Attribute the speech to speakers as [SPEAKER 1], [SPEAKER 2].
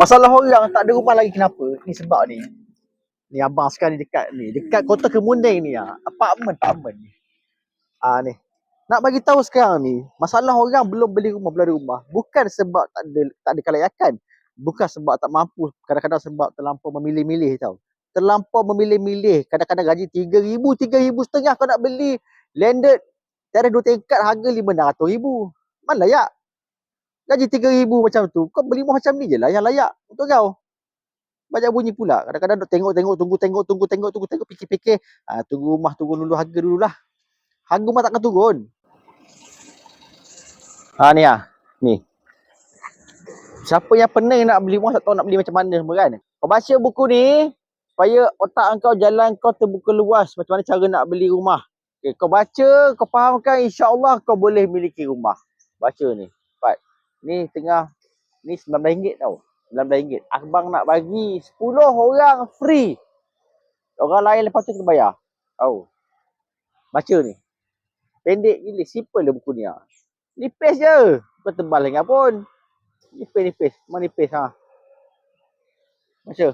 [SPEAKER 1] Masalah orang tak ada rumah lagi kenapa? Ni sebab ni. Ni abang sekarang dekat ni. Dekat Kota Kemuning ni apartmen ni. Ni. Nak bagi tahu sekarang ni, masalah orang belum beli rumah. Bukan sebab tak ada kelayakan. Bukan sebab tak mampu. Kadang-kadang sebab terlampau memilih-milih tau. Terlampau memilih-milih. Kadang-kadang gaji 3,000, 3,500 kau nak beli landed teres 2 tingkat harga 500,000. Mana layak? Gaji 3,000 macam tu. Kau beli rumah macam ni je lah yang layak untuk kau. Banyak bunyi pula. Kadang-kadang duk tengok, tunggu, fikir-fikir. Tunggu rumah turun dulu, harga dululah. Harga rumah takkan turun. Ni Ni. Siapa yang pening nak beli rumah tak tahu nak beli macam mana semua kan? Kau baca buku ni supaya otak kau, jalan kau terbuka luas macam mana cara nak beli rumah. Okay, kau baca, kau fahamkan, insya-Allah kau boleh miliki rumah. Baca ni. Cepat. Ni tengah ni RM19 tau. RM19. Abang nak bagi 10 orang free. Orang lain lepas tu kena bayar. Tahu. Baca ni. Pendek gila, simple lah buku ni. Nipis je. Bukan tebal sangat pun. Nipis. Memang nipis. Baca.